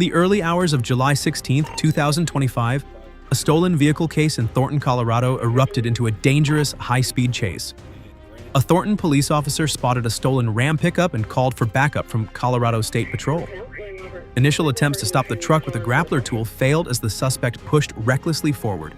the early hours of July 16, 2025, a stolen vehicle case in Thornton, Colorado erupted into a dangerous, high-speed chase. A Thornton police officer spotted a stolen Ram pickup and called for backup from Colorado State Patrol. Initial attempts to stop the truck with a grappler tool failed as the suspect pushed recklessly forward.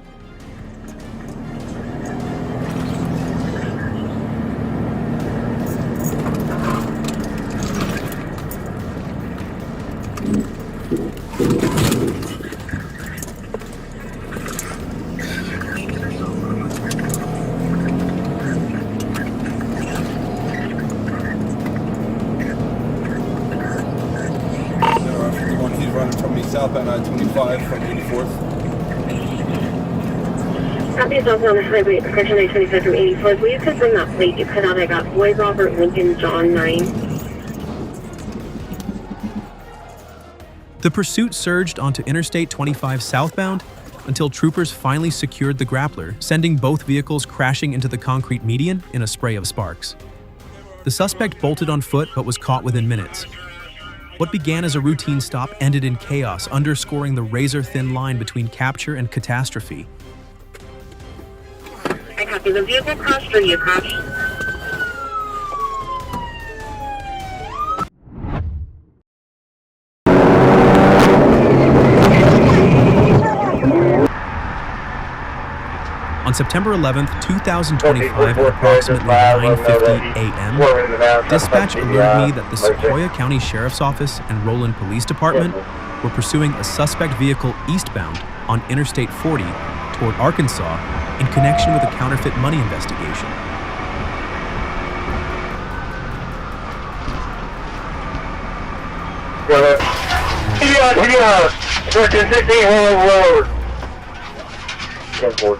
Running from me southbound I-25 from 84th. Southeast also on the highway, section I-25 from 84th. Will you confirm that plate you put out? I got Boy Robert Lincoln John 9. The pursuit surged onto Interstate 25 southbound until troopers finally secured the grappler, sending both vehicles crashing into the concrete median in a spray of sparks. The suspect bolted on foot but was caught within minutes. What began as a routine stop ended in chaos, underscoring the razor-thin line between capture and catastrophe. I copy. The vehicle crashed or you crashed? On September 11, 2025, at approximately 9:50 a.m., dispatch alerted me that the Sequoia County Sheriff's Office and Roland Police Department were pursuing a suspect vehicle eastbound on Interstate 40 toward Arkansas in connection with a counterfeit money investigation.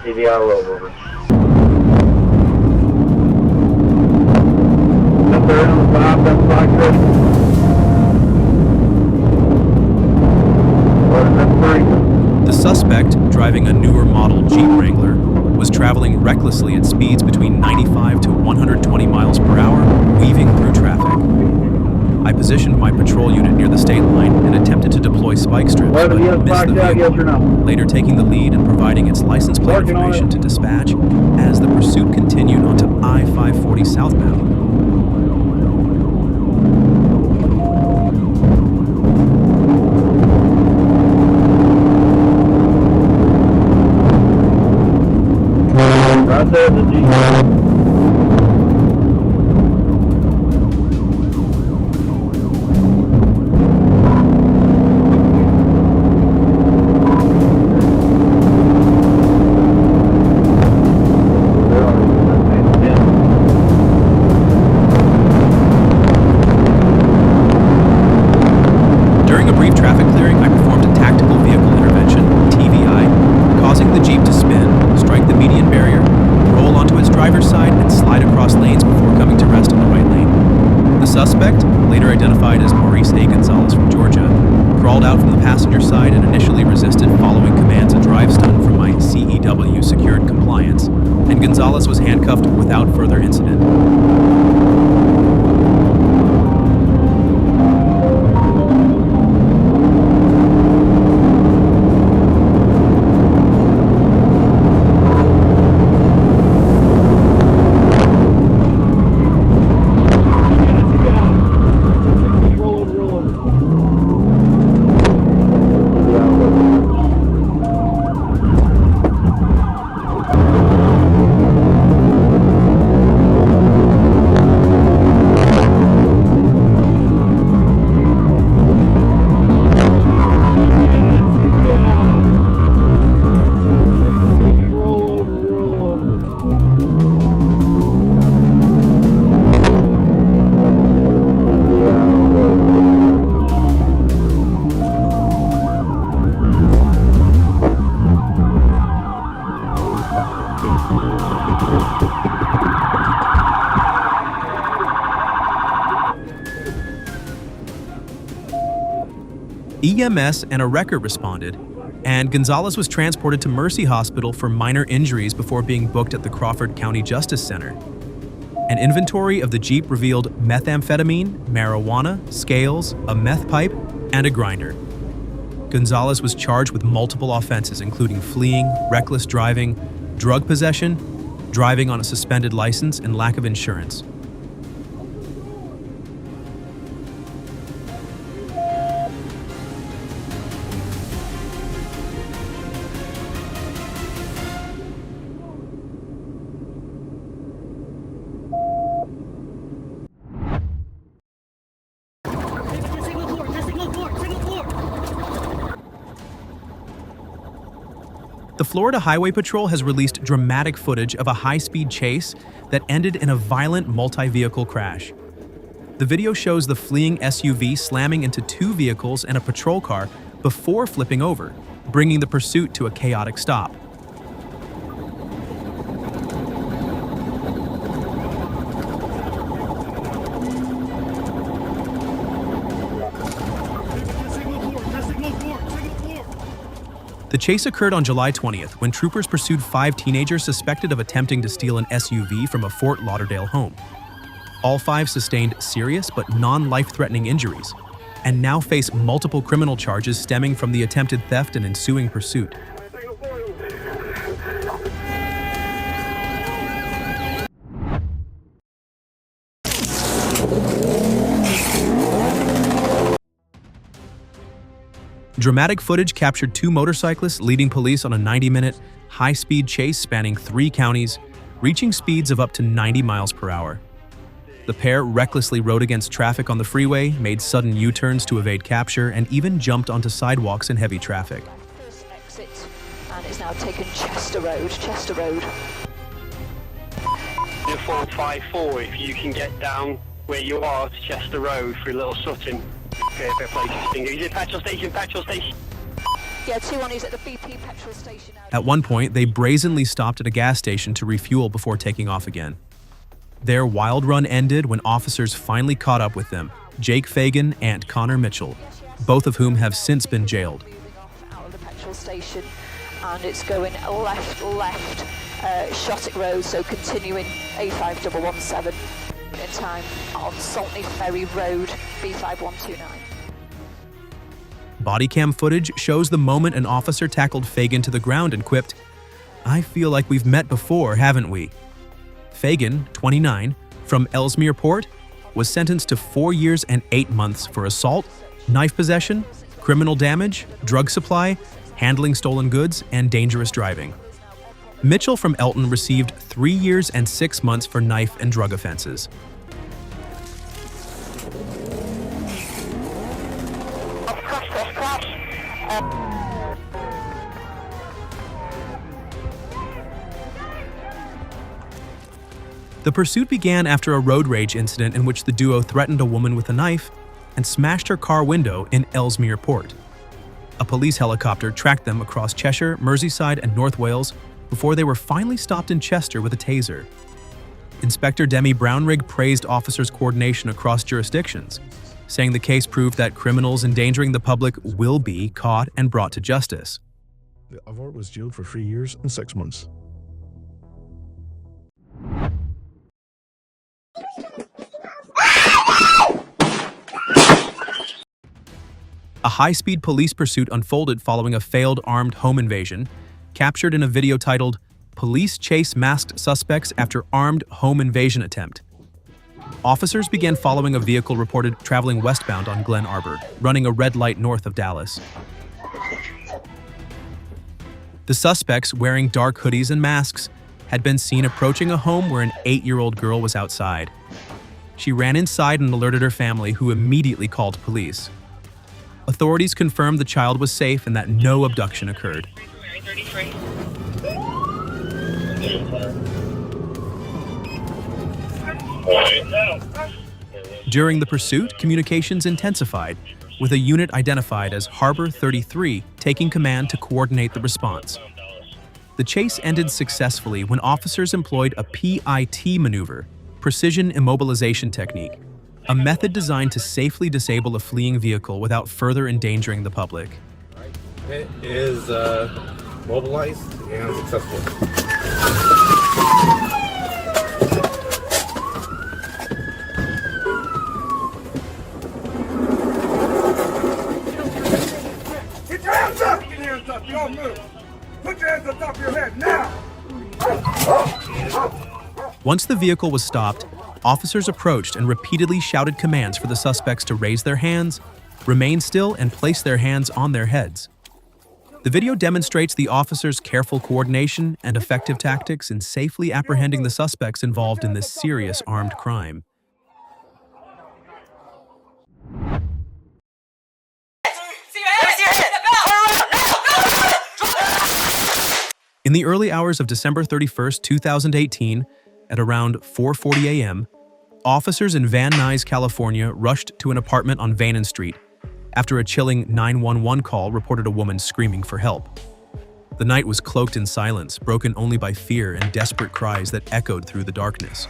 TBR rollover. Up there on the 5, that's like this. The suspect, driving a newer model Jeep Wrangler, was traveling recklessly at speeds between 95 to 120 miles per hour, weaving through traffic. I positioned my patrol unit near the state line and attempted to deploy spike strips, but missed the vehicle, later taking the lead and providing its license plate information to dispatch as the pursuit continued onto I-540 southbound. Right there, the Jeep. During a brief traffic clearing, I performed a tactical vehicle intervention, TVI, causing the Jeep to spin, strike the median barrier, roll onto its driver's side, and slide across lanes before coming to rest on the right lane. The suspect, later identified as Maurice A. Gonzalez from Georgia, crawled out from the passenger side and initially resisted following commands of drive stun from my CEW secured compliance, and Gonzalez was handcuffed without further incident. EMS and a wrecker responded, and Gonzalez was transported to Mercy Hospital for minor injuries before being booked at the Crawford County Justice Center. An inventory of the Jeep revealed methamphetamine, marijuana, scales, a meth pipe, and a grinder. Gonzalez was charged with multiple offenses, including fleeing, reckless driving, drug possession, driving on a suspended license, and lack of insurance. The Florida Highway Patrol has released dramatic footage of a high-speed chase that ended in a violent multi-vehicle crash. The video shows the fleeing SUV slamming into two vehicles and a patrol car before flipping over, bringing the pursuit to a chaotic stop. The chase occurred on July 20th when troopers pursued 5 teenagers suspected of attempting to steal an SUV from a Fort Lauderdale home. All 5 sustained serious but non-life-threatening injuries and now face multiple criminal charges stemming from the attempted theft and ensuing pursuit. Dramatic footage captured 2 motorcyclists leading police on a 90-minute, high-speed chase spanning 3 counties, reaching speeds of up to 90 miles per hour. The pair recklessly rode against traffic on the freeway, made sudden U-turns to evade capture, and even jumped onto sidewalks in heavy traffic. First exit, and it's now taken Chester Road. 454, if you can get down where you are to Chester Road through Little Sutton. Okay, fair play to Stinger. Is it petrol station? Yeah, 2 on is at the BP petrol station. At one point, they brazenly stopped at a gas station to refuel before taking off again. Their wild run ended when officers finally caught up with them, Jake Fagan and Connor Mitchell, both of whom have since been jailed. Moving off out of the petrol station, and it's going left, Shottick Road, so continuing A5117 in time on Saltney Ferry Road, B5129. Body cam footage shows the moment an officer tackled Fagan to the ground and quipped, "I feel like we've met before, haven't we?" Fagan, 29, from Ellesmere Port, was sentenced to 4 years and 8 months for assault, knife possession, criminal damage, drug supply, handling stolen goods, and dangerous driving. Mitchell from Elton received 3 years and 6 months for knife and drug offenses. The pursuit began after a road rage incident in which the duo threatened a woman with a knife and smashed her car window in Ellesmere Port. A police helicopter tracked them across Cheshire, Merseyside, and North Wales before they were finally stopped in Chester with a taser. Inspector Demi Brownrigg praised officers' coordination across jurisdictions, saying the case proved that criminals endangering the public will be caught and brought to justice. The other was jailed for 3 years and 6 months. A high-speed police pursuit unfolded following a failed armed home invasion, captured in a video titled, "Police Chase Masked Suspects After Armed Home Invasion Attempt." Officers began following a vehicle reported traveling westbound on Glen Arbor, running a red light north of Dallas. The suspects, wearing dark hoodies and masks, had been seen approaching a home where an 8-year-old girl was outside. She ran inside and alerted her family, who immediately called police. Authorities confirmed the child was safe and that no abduction occurred. During the pursuit, communications intensified, with a unit identified as Harbor 33 taking command to coordinate the response. The chase ended successfully when officers employed a PIT maneuver, precision immobilization technique, a method designed to safely disable a fleeing vehicle without further endangering the public. It is mobilized and successful. Once the vehicle was stopped, officers approached and repeatedly shouted commands for the suspects to raise their hands, remain still, and place their hands on their heads. The video demonstrates the officers' careful coordination and effective tactics in safely apprehending the suspects involved in this serious armed crime. In the early hours of December 31st, 2018, at around 4:40 a.m., officers in Van Nuys, California rushed to an apartment on Vanen Street after a chilling 911 call reported a woman screaming for help. The night was cloaked in silence, broken only by fear and desperate cries that echoed through the darkness.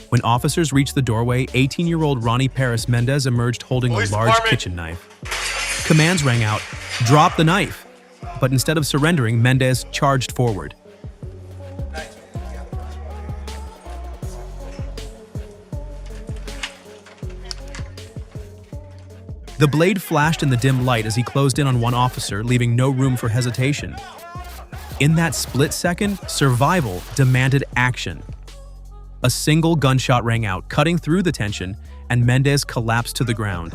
When officers reached the doorway, 18-year-old Ronnie Paris Mendez emerged holding a large kitchen knife. Commands rang out, "Drop the knife!" But instead of surrendering, Mendez charged forward. The blade flashed in the dim light as he closed in on one officer, leaving no room for hesitation. In that split second, survival demanded action. A single gunshot rang out, cutting through the tension, and Mendez collapsed to the ground.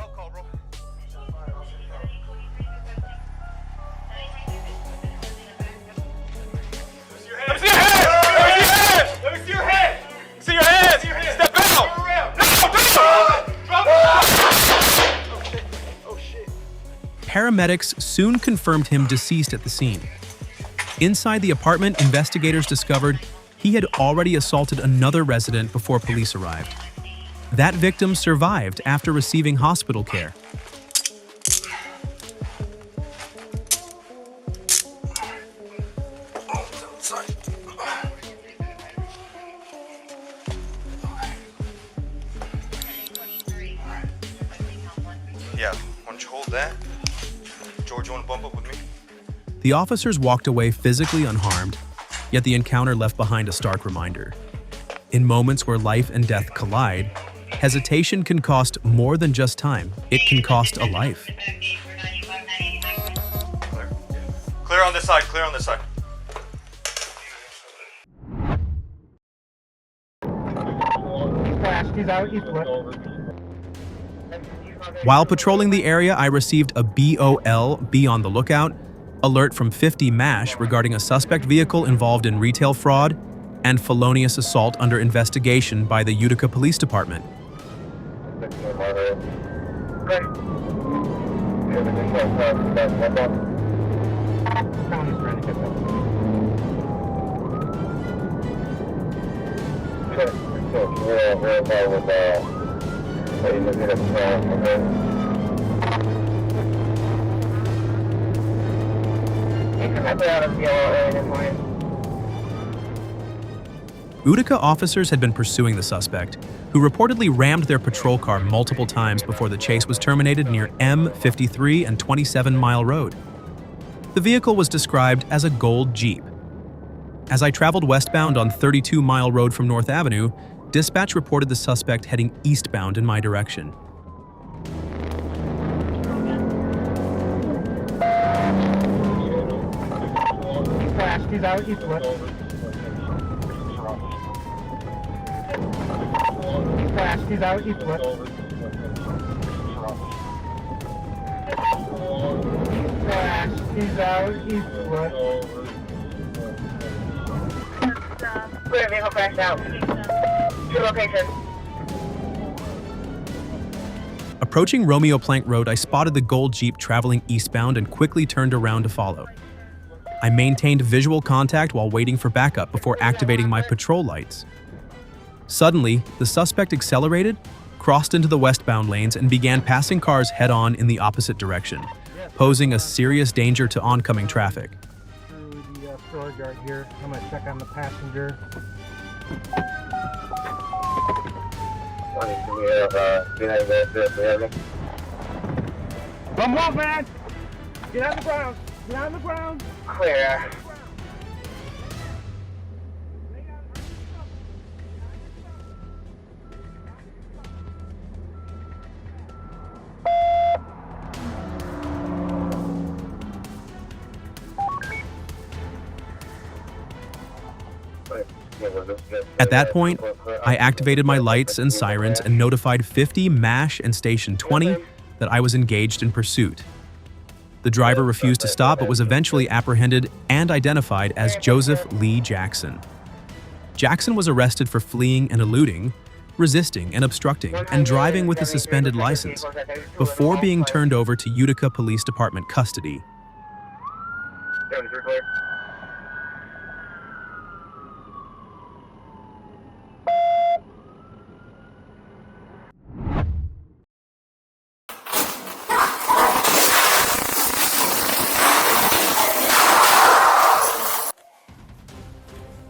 Paramedics soon confirmed him deceased at the scene. Inside the apartment, investigators discovered he had already assaulted another resident before police arrived. That victim survived after receiving hospital care. Yeah, why don't you hold that? George, you want to bump up with me? The officers walked away physically unharmed, yet the encounter left behind a stark reminder. In moments where life and death collide, hesitation can cost more than just time. It can cost a life. Clear on this side, clear on this side. While patrolling the area, I received a BOL, be on the lookout, alert from 50 MASH regarding a suspect vehicle involved in retail fraud and felonious assault under investigation by the Utica Police Department. Utica officers had been pursuing the suspect, who reportedly rammed their patrol car multiple times before the chase was terminated near M53 and 27 Mile Road. The vehicle was described as a gold Jeep. As I traveled westbound on 32 Mile Road from North Avenue, dispatch reported the suspect heading eastbound in my direction. He's out eastward. He's out eastward. He's out eastward. Clear vehicle crashed out. To location. Approaching Romeo Plank Road, I spotted the gold Jeep traveling eastbound and quickly turned around to follow. I maintained visual contact while waiting for backup before activating my patrol lights. Suddenly, the suspect accelerated, crossed into the westbound lanes, and began passing cars head-on in the opposite direction, posing a serious danger to oncoming traffic. Through the storage yard here, I'm going to check on the passenger. Come on, man! Get on the ground! Get on the ground! Clear. At that point, I activated my lights and sirens and notified 50 MASH and Station 20 that I was engaged in pursuit. The driver refused to stop but was eventually apprehended and identified as Joseph Lee Jackson. Jackson was arrested for fleeing and eluding, resisting and obstructing, and driving with a suspended license before being turned over to Utica Police Department custody.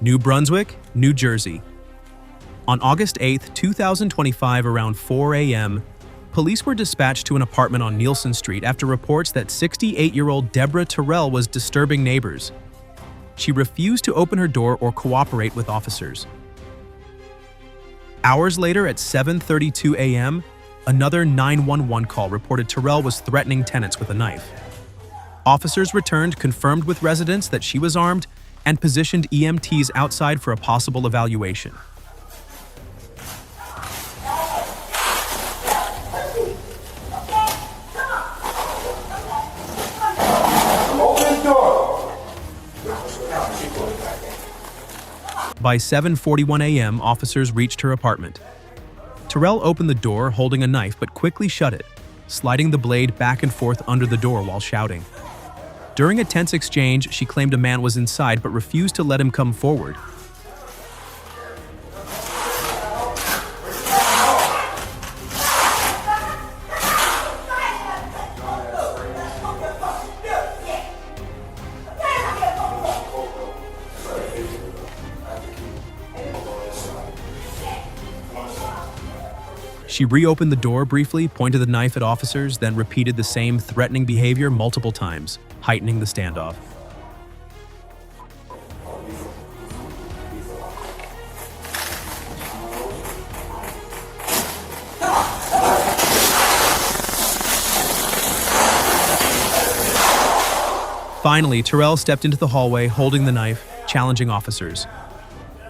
New Brunswick, New Jersey. On August 8, 2025, around 4 a.m., police were dispatched to an apartment on Nielsen Street after reports that 68-year-old Deborah Terrell was disturbing neighbors. She refused to open her door or cooperate with officers. Hours later, at 7:32 a.m., another 911 call reported Terrell was threatening tenants with a knife. Officers returned, confirmed with residents that she was armed, and positioned EMTs outside for a possible evaluation. By 7:41 a.m., officers reached her apartment. Terrell opened the door holding a knife but quickly shut it, sliding the blade back and forth under the door while shouting. During a tense exchange, she claimed a man was inside but refused to let him come forward. She reopened the door briefly, pointed the knife at officers, then repeated the same threatening behavior multiple times, heightening the standoff. Finally, Terrell stepped into the hallway holding the knife, challenging officers.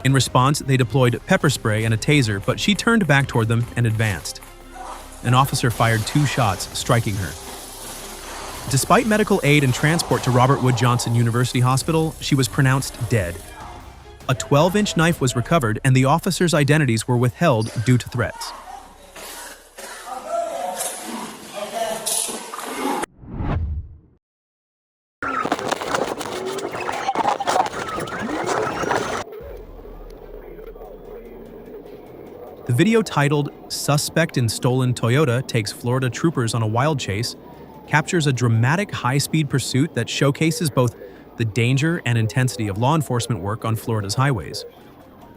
In response, they deployed pepper spray and a taser, but she turned back toward them and advanced. An officer fired 2 shots, striking her. Despite medical aid and transport to Robert Wood Johnson University Hospital, she was pronounced dead. A 12-inch knife was recovered, and the officers' identities were withheld due to threats. The video, titled "Suspect in Stolen Toyota Takes Florida Troopers on a Wild Chase," captures a dramatic high-speed pursuit that showcases both the danger and intensity of law enforcement work on Florida's highways.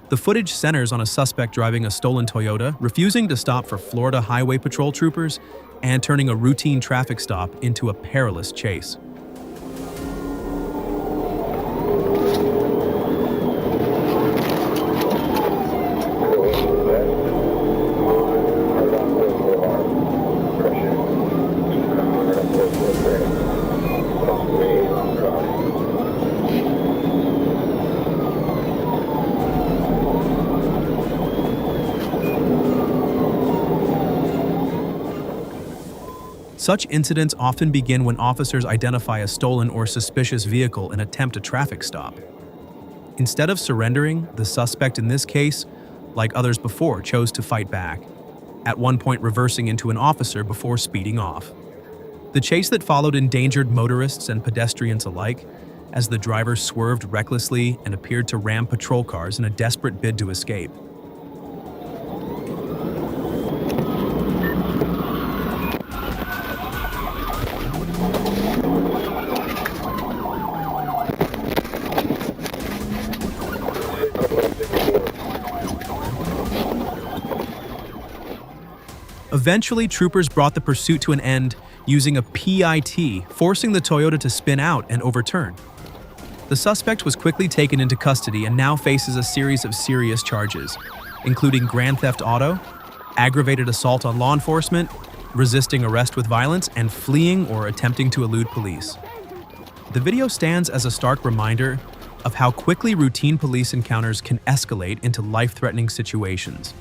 The footage centers on a suspect driving a stolen Toyota, refusing to stop for Florida Highway Patrol troopers, and turning a routine traffic stop into a perilous chase. Such incidents often begin when officers identify a stolen or suspicious vehicle and attempt a traffic stop. Instead of surrendering, the suspect in this case, like others before, chose to fight back, at one point reversing into an officer before speeding off. The chase that followed endangered motorists and pedestrians alike, as the driver swerved recklessly and appeared to ram patrol cars in a desperate bid to escape. Eventually, troopers brought the pursuit to an end using a PIT, forcing the Toyota to spin out and overturn. The suspect was quickly taken into custody and now faces a series of serious charges, including grand theft auto, aggravated assault on law enforcement, resisting arrest with violence, and fleeing or attempting to elude police. The video stands as a stark reminder of how quickly routine police encounters can escalate into life-threatening situations.